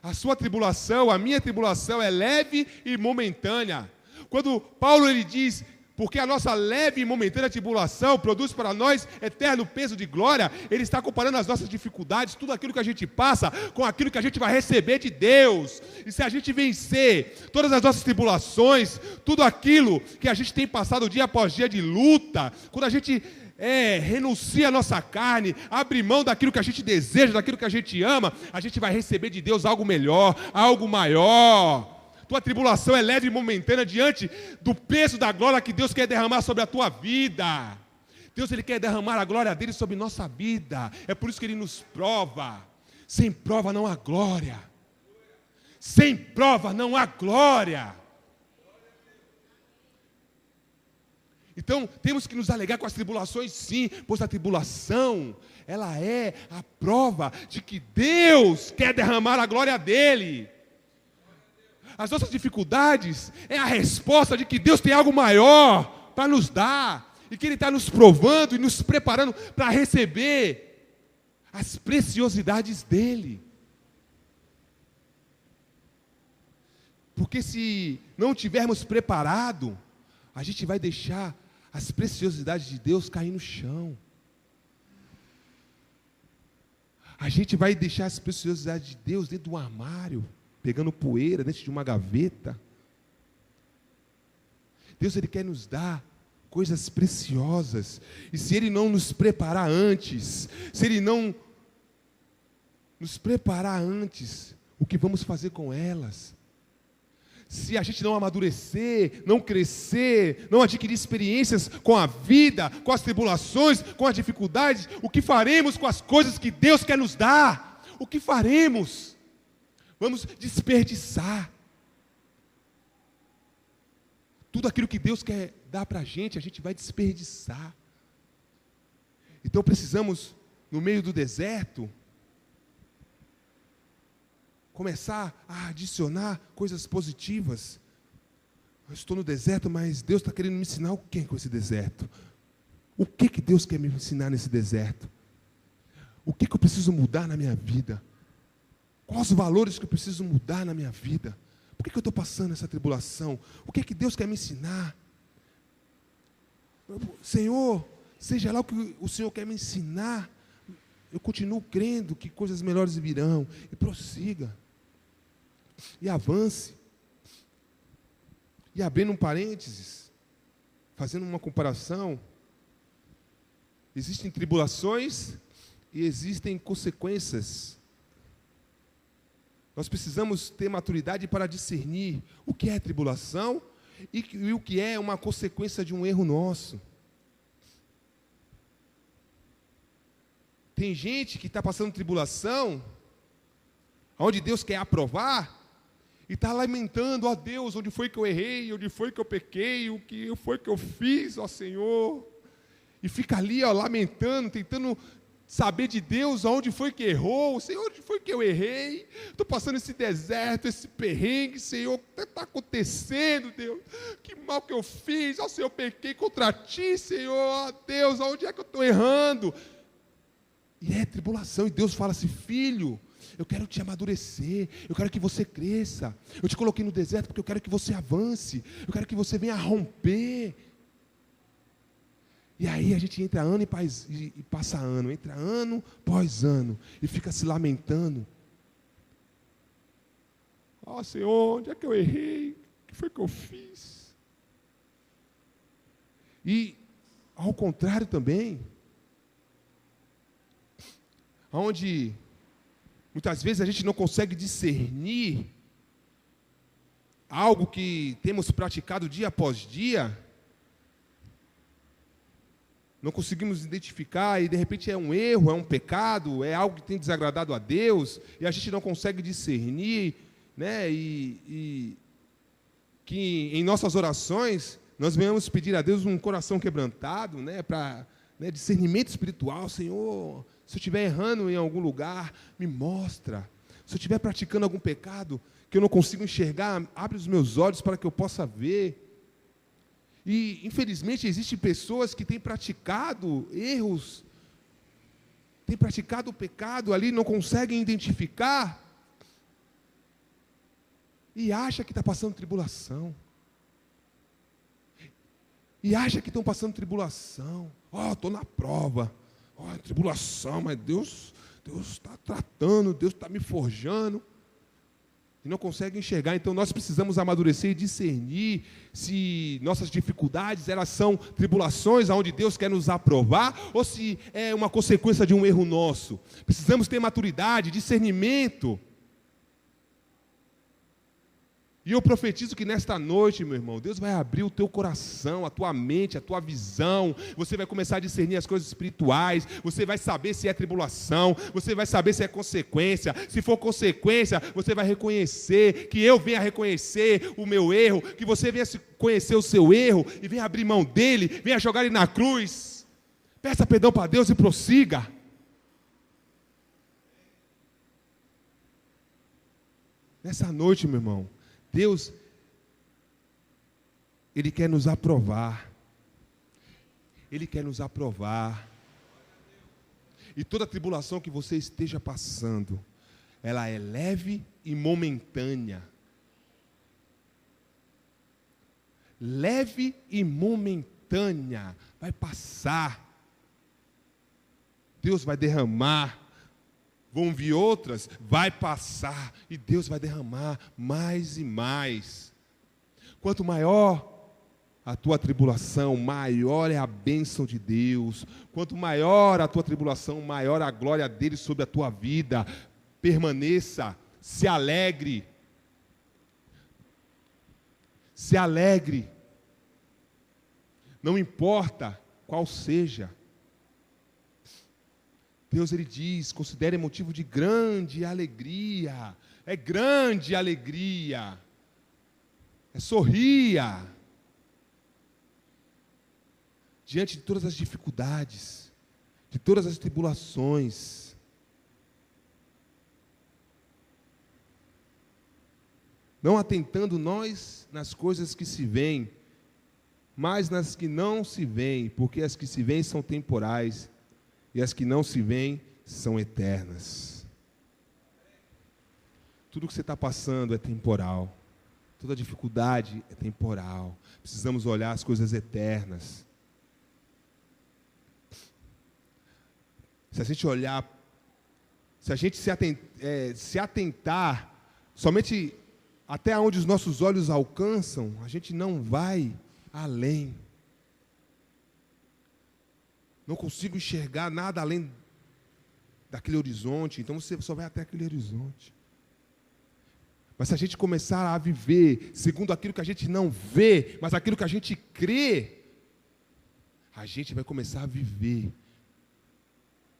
A sua tribulação, a minha tribulação é leve e momentânea. Quando Paulo ele diz, porque a nossa leve e momentânea tribulação produz para nós eterno peso de glória, ele está comparando as nossas dificuldades, tudo aquilo que a gente passa, com aquilo que a gente vai receber de Deus. E se a gente vencer todas as nossas tribulações, tudo aquilo que a gente tem passado dia após dia de luta, quando a gente renuncia a nossa carne, abre mão daquilo que a gente deseja, daquilo que a gente ama, a gente vai receber de Deus algo melhor, algo maior. Tua tribulação é leve e momentânea diante do peso da glória que Deus quer derramar sobre a tua vida. Deus ele quer derramar a glória dele sobre nossa vida. É por isso que ele nos prova. Sem prova não há glória. Sem prova não há glória. Então, temos que nos alegrar com as tribulações, sim, pois a tribulação, ela é a prova de que Deus quer derramar a glória dele. As nossas dificuldades é a resposta de que Deus tem algo maior para nos dar, e que Ele está nos provando e nos preparando para receber as preciosidades dEle. Porque se não tivermos preparado, a gente vai deixar as preciosidades de Deus cair no chão. A gente vai deixar as preciosidades de Deus dentro de um armário, pegando poeira dentro de uma gaveta. Deus ele quer nos dar coisas preciosas. E se Ele não nos preparar antes, se Ele não nos preparar antes, o que vamos fazer com elas? Se a gente não amadurecer, não crescer, não adquirir experiências com a vida, com as tribulações, com as dificuldades, o que faremos com as coisas que Deus quer nos dar? O que faremos? Vamos desperdiçar. Tudo aquilo que Deus quer dar para a gente vai desperdiçar. Então precisamos, no meio do deserto, começar a adicionar coisas positivas. Eu estou no deserto, mas Deus está querendo me ensinar o que com esse deserto? O que Deus quer me ensinar nesse deserto? O que eu preciso mudar na minha vida? Quais os valores que eu preciso mudar na minha vida? Por que eu estou passando essa tribulação? O que Deus quer me ensinar? Senhor, seja lá o que o Senhor quer me ensinar, eu continuo crendo que coisas melhores virão. E prossiga. E avance. E abrindo um parênteses, fazendo uma comparação, existem tribulações e existem consequências. Nós precisamos ter maturidade para discernir o que é tribulação e o que é uma consequência de um erro nosso. Tem gente que está passando tribulação, onde Deus quer aprovar, e está lamentando, ó Deus, onde foi que eu errei, onde foi que eu pequei, o que foi que eu fiz, ó Senhor. E fica ali, ó, lamentando, tentando saber de Deus aonde foi que errou, Senhor, onde foi que eu errei, estou passando esse deserto, esse perrengue, Senhor, o que está acontecendo, Deus, que mal que eu fiz, ó Senhor, eu pequei contra Ti, Senhor, ó Deus, aonde é que eu estou errando? E é tribulação, e Deus fala assim, filho, Eu quero te amadurecer. Eu quero que você cresça. Eu te coloquei no deserto porque eu quero que você avance. Eu quero que você venha romper. E aí a gente entra ano e passa ano. Entra ano após ano. E fica se lamentando. Ó, Senhor, onde é que eu errei? O que foi que eu fiz? E, ao contrário também, onde muitas vezes a gente não consegue discernir algo que temos praticado dia após dia, não conseguimos identificar e de repente é um erro, é um pecado, é algo que tem desagradado a Deus, e a gente não consegue discernir, né? E que em nossas orações nós venhamos pedir a Deus um coração quebrantado, né? Para discernimento espiritual. Senhor, se eu estiver errando em algum lugar, me mostra. Se eu estiver praticando algum pecado que eu não consigo enxergar, abre os meus olhos para que eu possa ver. E, infelizmente, existem pessoas que têm praticado erros, têm praticado o pecado ali, não conseguem identificar, e acha que está passando tribulação. E acha que estão passando tribulação. Estou na prova. Tribulação, mas Deus está tratando, Deus está me forjando. E não consegue enxergar. Então nós precisamos amadurecer e discernir se nossas dificuldades elas são tribulações onde Deus quer nos aprovar ou se é uma consequência de um erro nosso. Precisamos ter maturidade, discernimento. E eu profetizo que nesta noite, meu irmão, Deus vai abrir o teu coração, a tua mente, a tua visão. Você vai começar a discernir as coisas espirituais. Você vai saber se é tribulação. Você vai saber se é consequência. Se for consequência, você vai reconhecer, que eu venha reconhecer o meu erro, que você venha conhecer o seu erro e venha abrir mão dele, venha jogar ele na cruz. Peça perdão para Deus e prossiga. Nessa noite, meu irmão, Deus, Ele quer nos aprovar. Ele quer nos aprovar. E toda tribulação que você esteja passando, ela é leve e momentânea. Leve e momentânea. Vai passar. Deus vai derramar. Vão vir outras, vai passar, e Deus vai derramar mais e mais. Quanto maior a tua tribulação, maior é a bênção de Deus. Quanto maior a tua tribulação, maior a glória dele sobre a tua vida. Permaneça, se alegre. Se alegre. Não importa qual seja. Deus, Ele diz, considere motivo de grande alegria. É grande alegria. É sorria. Diante de todas as dificuldades, de todas as tribulações. Não atentando nós nas coisas que se veem, mas nas que não se veem, porque as que se veem são temporais, e as que não se veem são eternas. Tudo que você está passando é temporal. Toda dificuldade é temporal. Precisamos olhar as coisas eternas. Se a gente olhar, se a gente se atentar somente até onde os nossos olhos alcançam, a gente não vai além. Não consigo enxergar nada além daquele horizonte, então você só vai até aquele horizonte. Mas se a gente começar a viver segundo aquilo que a gente não vê, mas aquilo que a gente crê, a gente vai começar a viver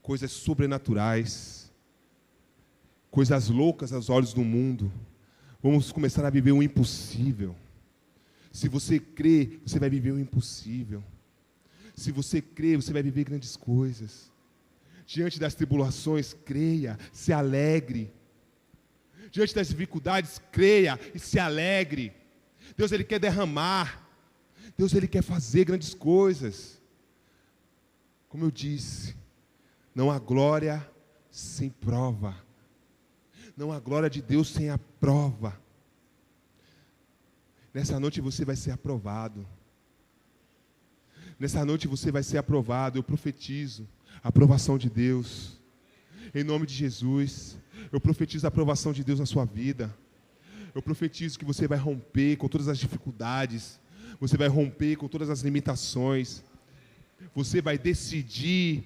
coisas sobrenaturais, coisas loucas aos olhos do mundo. Vamos começar a viver o impossível. Se você crê, você vai viver o impossível. Se você crê, você vai viver grandes coisas. Diante das tribulações, creia, se alegre. Diante das dificuldades, creia e se alegre. Deus, Ele quer derramar. Deus, Ele quer fazer grandes coisas. Como eu disse, não há glória sem prova. Não há glória de Deus sem a prova. Nessa noite você vai ser aprovado. Nessa noite você vai ser aprovado. Eu profetizo a aprovação de Deus. Em nome de Jesus, eu profetizo a aprovação de Deus na sua vida. Eu profetizo que você vai romper com todas as dificuldades. Você vai romper com todas as limitações. Você vai decidir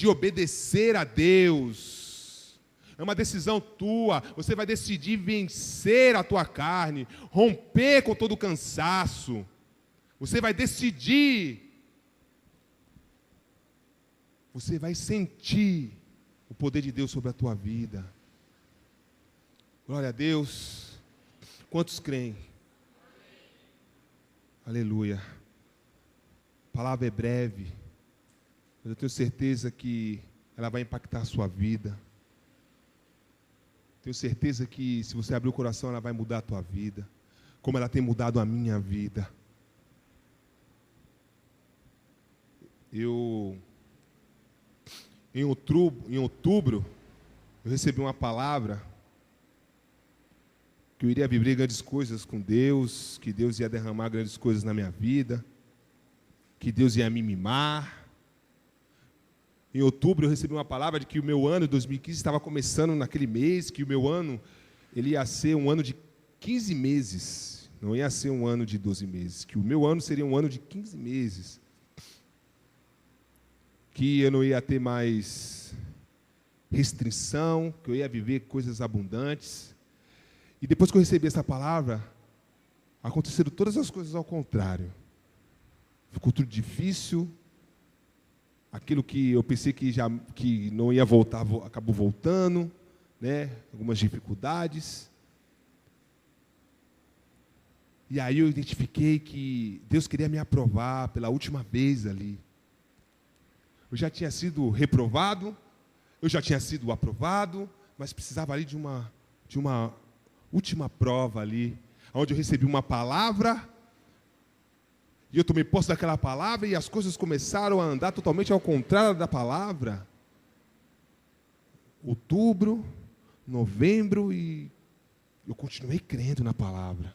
obedecer a Deus. É uma decisão tua. Você vai decidir vencer a tua carne, romper com todo o cansaço. Você vai decidir. Você vai sentir o poder de Deus sobre a tua vida. Glória a Deus. Quantos creem? Aleluia. A palavra é breve, mas eu tenho certeza que ela vai impactar a sua vida. Tenho certeza que se você abrir o coração, ela vai mudar a tua vida, como ela tem mudado a minha vida. Em outubro, eu recebi uma palavra que eu iria viver grandes coisas com Deus, que Deus ia derramar grandes coisas na minha vida, que Deus ia me mimar. Em outubro eu recebi uma palavra de que o meu ano de 2015 estava começando naquele mês, que o meu ano ele ia ser um ano de 15 meses, não ia ser um ano de 12 meses, que o meu ano seria um ano de 15 meses, que eu não ia ter mais restrição, que eu ia viver coisas abundantes. E depois que eu recebi essa palavra, aconteceram todas as coisas ao contrário. Ficou tudo difícil. Aquilo que eu pensei que não ia voltar, acabou voltando, né? Algumas dificuldades. E aí eu identifiquei que Deus queria me aprovar pela última vez ali. Eu já tinha sido reprovado, eu já tinha sido aprovado, mas precisava ali de uma última prova ali, onde eu recebi uma palavra, e eu tomei posse daquela palavra, e as coisas começaram a andar totalmente ao contrário da palavra. Outubro, novembro, e eu continuei crendo na palavra.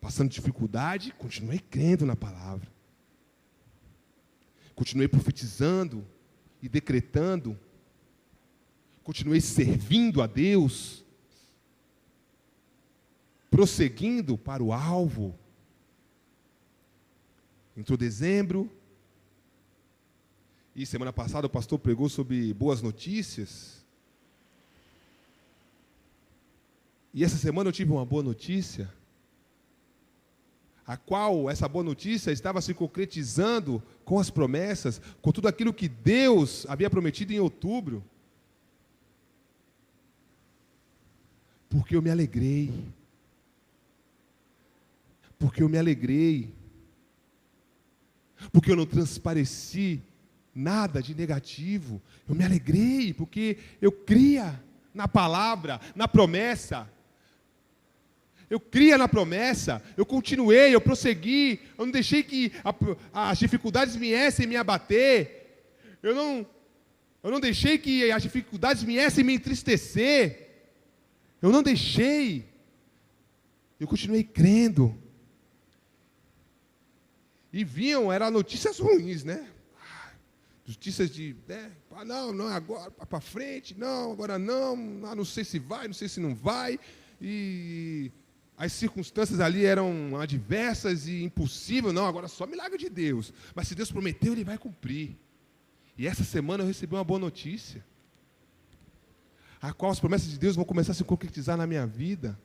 Passando dificuldade, continuei crendo na palavra. Continuei profetizando e decretando. Continuei servindo a Deus. Prosseguindo para o alvo. Entrou dezembro. E semana passada o pastor pregou sobre boas notícias. E essa semana eu tive uma boa notícia, a qual essa boa notícia estava se concretizando com as promessas, com tudo aquilo que Deus havia prometido em outubro. Porque eu me alegrei. Porque eu me alegrei. Porque eu não transpareci nada de negativo. Eu me alegrei, porque eu cria na palavra, na promessa. Eu cria na promessa, eu continuei, eu prossegui, eu não deixei que as dificuldades viessem me abater, eu não deixei que as dificuldades viessem me entristecer, eu não deixei, eu continuei crendo. E eram notícias ruins, né? Notícias de, não, agora, para frente, não, agora não sei se vai, não sei se não vai, e as circunstâncias ali eram adversas e impossíveis. Não, agora só milagre de Deus. Mas se Deus prometeu, Ele vai cumprir. E essa semana eu recebi uma boa notícia, a qual as promessas de Deus vão começar a se concretizar na minha vida,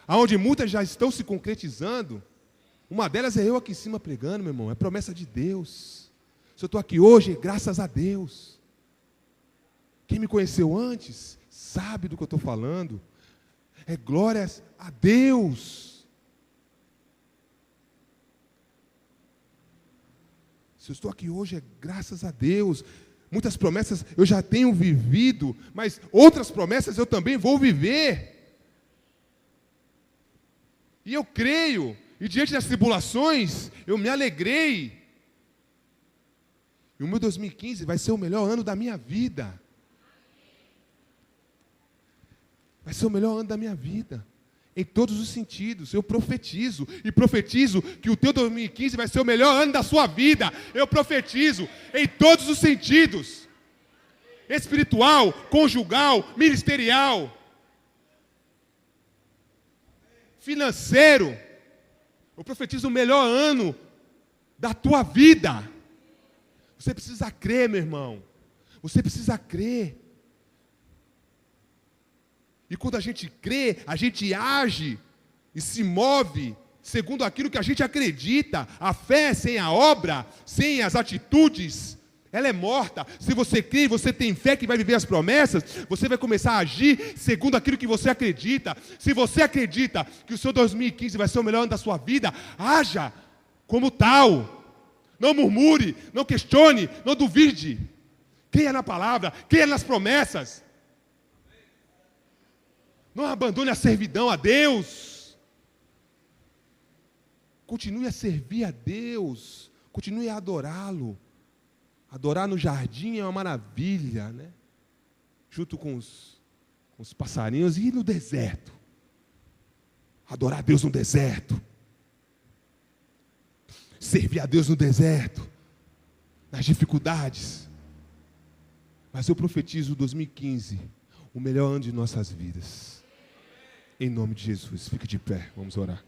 aonde muitas já estão se concretizando. Uma delas é eu aqui em cima pregando, meu irmão, é promessa de Deus. Se eu estou aqui hoje, graças a Deus. Quem me conheceu antes, sabe do que eu estou falando. É glórias a Deus. Se eu estou aqui hoje, é graças a Deus. Muitas promessas eu já tenho vivido, mas outras promessas eu também vou viver. E eu creio, e diante das tribulações, eu me alegrei. E o meu 2015 vai ser o melhor ano da minha vida. vai ser o melhor ano da minha vida. Em todos os sentidos, eu profetizo. E profetizo que o teu 2015 vai ser o melhor ano da sua vida. Eu profetizo em todos os sentidos. Espiritual, conjugal, ministerial, financeiro. Eu profetizo o melhor ano da tua vida. Você precisa crer, meu irmão. Você precisa crer. E quando a gente crê, a gente age e se move segundo aquilo que a gente acredita. A fé sem a obra, sem as atitudes, ela é morta. Se você crê e você tem fé que vai viver as promessas, você vai começar a agir segundo aquilo que você acredita. Se você acredita que o seu 2015 vai ser o melhor ano da sua vida, haja como tal. Não murmure, não questione, não duvide. Creia na palavra, creia nas promessas. Não abandone a servidão a Deus. Continue a servir a Deus. Continue a adorá-lo. Adorar no jardim é uma maravilha, né? Junto com os passarinhos e no deserto. Adorar a Deus no deserto. Servir a Deus no deserto. Nas dificuldades. Mas eu profetizo 2015, o melhor ano de nossas vidas. Em nome de Jesus, fique de pé, vamos orar.